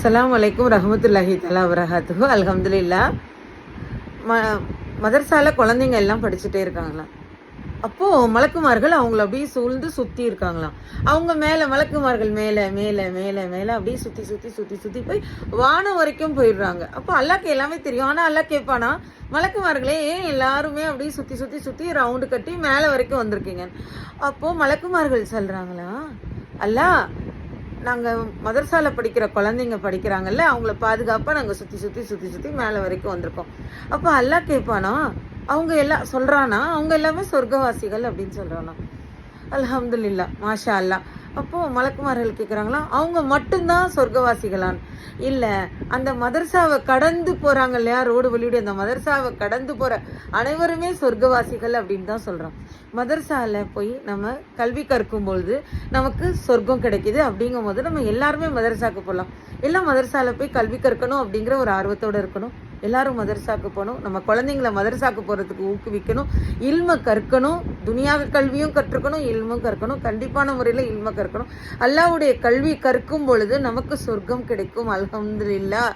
அஸ்ஸலாமு அலைக்கும் ரஹ்மத்துல்லாஹி தஆலா வபரகாத்துஹு. அல்ஹம்துலில்லாஹ். மதரசால குழந்தைங்க எல்லாம் படிச்சுட்டே இருக்காங்களாம். அப்போ மலக்குமார்கள் அவங்கள அப்படியே சூழ்ந்து சுத்தி இருக்காங்களாம். அவங்க மேல மலக்குமார்கள் மேல மேல மேல மேல அப்படியே சுத்தி சுத்தி சுத்தி சுத்தி போய் வானம் வரைக்கும் போயிடுறாங்க. அப்போ அல்லாஹ்க்கு எல்லாமே தெரியும். ஆனா அல்லாஹ் கேட்பானா, மலக்குமார்களே ஏன் எல்லாருமே அப்படியே சுத்தி சுத்தி சுத்தி ரவுண்டு கட்டி மேல வரைக்கும் வந்திருக்கீங்க? அப்போ மலக்குமார்கள் சொல்றாங்களா, அல்லாஹ் நாங்கள் மதரசாவில் படிக்கிற குழந்தைங்க படிக்கிறாங்கல்ல, அவங்கள பாதுகாப்பாக நாங்கள் சுற்றி சுற்றி சுற்றி சுற்றி மேலே வரைக்கும் வந்திருக்கோம். அப்போ அல்லாஹ் கேட்பானா, அவங்க எல்லாம் சொல்கிறானா, அவங்க எல்லாமே சொர்க்கவாசிகள் அப்படின்னு சொல்கிறானா. அல்ஹம்துலில்லாஹ், மாஷா அல்லாஹ். அப்போது மலக்குமார்கள் கேட்குறாங்களா, அவங்க மட்டும்தான் சொர்க்கவாசிகளான்? இல்லை, அந்த மதரசாவை கடந்து போகிறாங்க இல்லையா, ரோடு வழியுடைய அந்த மதரசாவை கடந்து போகிற அனைவருமே சொர்க்கவாசிகள் அப்படின்னு தான் சொல்கிறோம். மதரசாவில் போய் நம்ம கல்வி கற்கும் பொழுது நமக்கு சொர்க்கம் கிடைக்கிது. அப்படிங்கும் போது நம்ம எல்லாருமே மதரசாவுக்கு போகலாம். எல்லாம் மதரசாவில் போய் கல்வி கற்கணும் அப்படிங்கிற ஒரு ஆர்வத்தோடு இருக்கணும். எல்லாரும் மதரசாவுக்கு போகணும். நம்ம குழந்தைங்களை மதரசாவுக்கு போகிறதுக்கு ஊக்குவிக்கணும். இல்ம கற்கணும். துனியாக கல்வியும் கற்றுக்கணும், இல்மும் கற்கணும். கண்டிப்பான முறையில் இல்ம கற்கணும். அல்லாஹ்வுடைய கல்வி கற்கும் பொழுது நமக்கு சொர்க்கம் கிடைக்கும். அல்ஹம்துலில்லாஹ்.